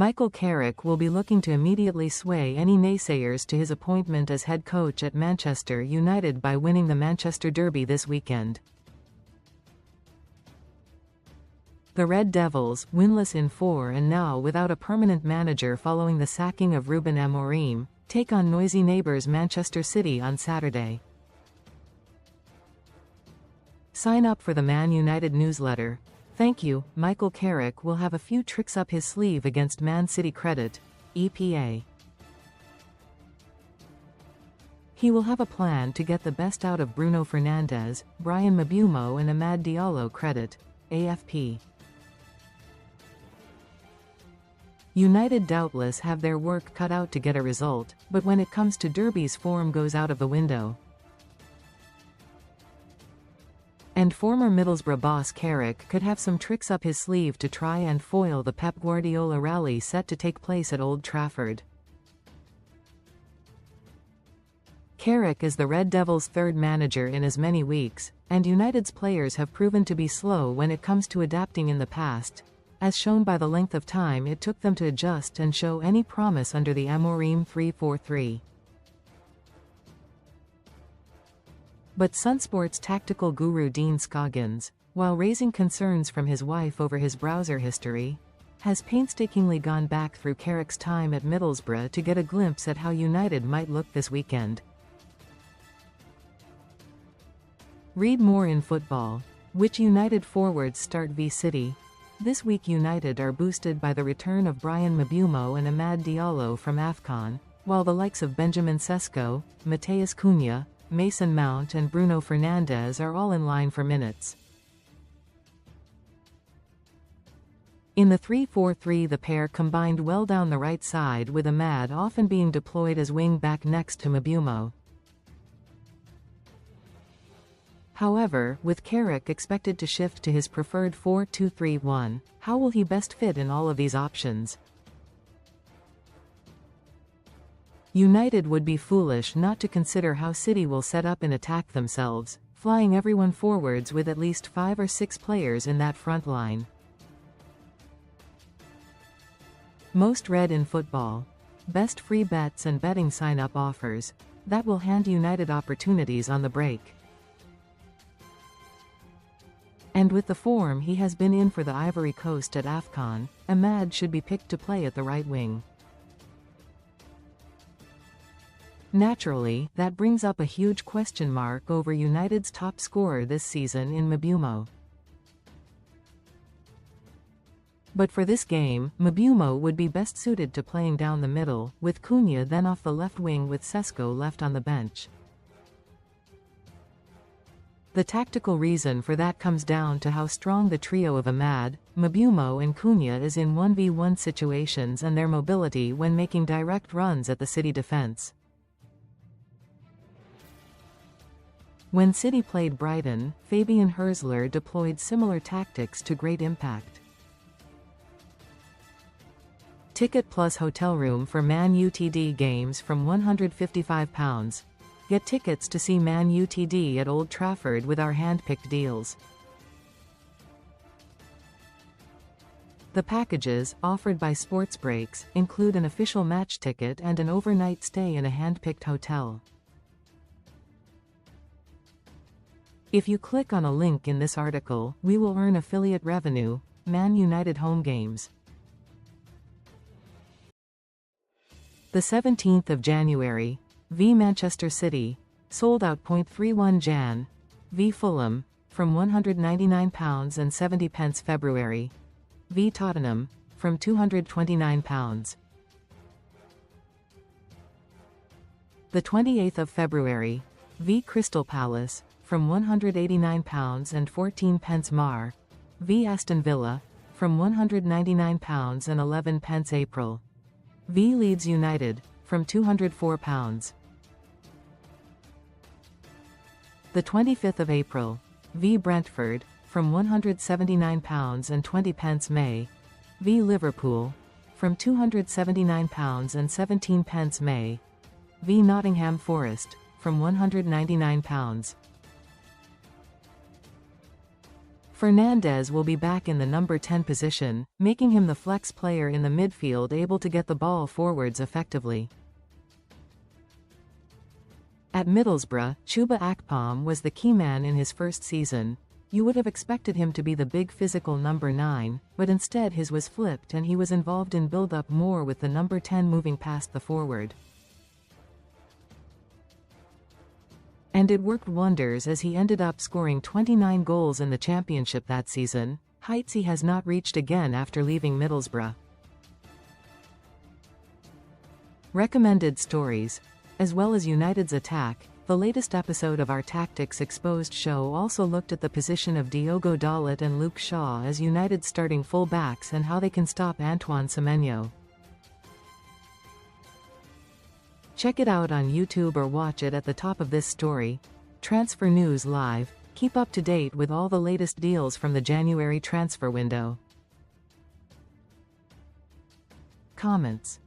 Michael Carrick will be looking to immediately sway any naysayers to his appointment as head coach at Manchester United by winning the Manchester Derby this weekend. The Red Devils, winless in 4 and now without a permanent manager following the sacking of Ruben Amorim, take on noisy neighbours Manchester City on Saturday. Sign up for the Man United newsletter. Thank you. Michael Carrick will have a few tricks up his sleeve against Man CityCredit, EPA. He will have a plan to get the best out of Bruno Fernandes, Bryan Mbeumo and DialloCredit, AFP. United doubtless have their work cut out to get a result, but when it comes to derbies form goes out of the window. And former Middlesbrough boss Carrick could have some tricks up his sleeve to try and foil the Pep Guardiola rally set to take place at Old Trafford. Carrick is the Red Devils' third manager in as many weeks, and United's players have proven to be slow when it comes to adapting in the past, as shown by the length of time it took them to adjust and show any promise under the Amorim 3-4-3. But Sunsport's tactical guru Dean Scoggins, while raising concerns from his wife over his browser history, has painstakingly gone back through Carrick's time at Middlesbrough to get a glimpse at how United might look this weekend. Read more in football. Which United forwards start v City? This week United are boosted by the return of Bryan Mbeumo and Amad Diallo from AFCON, while the likes of Benjamin Sesko, Matheus Cunha, Mason Mount and Bruno Fernandes are all in line for minutes. In the 3-4-3 the pair combined well down the right side with Amad often being deployed as wing-back next to Mbeumo. However, with Carrick expected to shift to his preferred 4-2-3-1, how will he best fit in all of these options? United would be foolish not to consider how City will set up and attack themselves, flying everyone forwards with at least 5 or 6 players in that front line. Most read in football. Best free bets and betting sign-up offers. That will hand United opportunities on the break. And with the form he has been in for the Ivory Coast at AFCON, Amad should be picked to play at the right wing. Naturally, that brings up a huge question mark over United's top scorer this season in Mbeumo. But for this game, Mbeumo would be best suited to playing down the middle, with Cunha then off the left wing with Sesko left on the bench. The tactical reason for that comes down to how strong the trio of Amad, Mbeumo and Cunha is in 1v1 situations and their mobility when making direct runs at the City defence. When City played Brighton, Fabian Herzler deployed similar tactics to great impact. Ticket plus hotel room for Man Utd games from £155. Get tickets to see Man Utd at Old Trafford with our hand-picked deals. The packages, offered by Sports Breaks, include an official match ticket and an overnight stay in a hand-picked hotel. If you click on a link in this article, we will earn affiliate revenue. Man United home games. The 17th of January. v Manchester City, sold out. 31 Jan. v Fulham, from £199.70 February. v Tottenham, from £229. The 28th of February. v Crystal Palace, from £189.14 Mar. v Aston Villa, from £199.11 April. v Leeds United, from £204. The 25th of April. v Brentford, from £179.20 May. v Liverpool, from £279.17 May. v Nottingham Forest, from £199. Fernandes will be back in the number 10 position, making him the flex player in the midfield able to get the ball forwards effectively. At Middlesbrough, Chuba Akpom was the key man in his first season. You would have expected him to be the big physical number 9, but instead his was flipped and he was involved in build-up more with the number 10 moving past the forward. And it worked wonders as he ended up scoring 29 goals in the championship that season, heights he has not reached again after leaving Middlesbrough. Recommended stories. As well as United's attack, the latest episode of our Tactics Exposed show also looked at the position of Diogo Dalot and Luke Shaw as United's starting full-backs and how they can stop Antoine Semenyo. Check it out on YouTube or watch it at the top of this story. Transfer News Live. Keep up to date with all the latest deals from the January transfer window. Comments.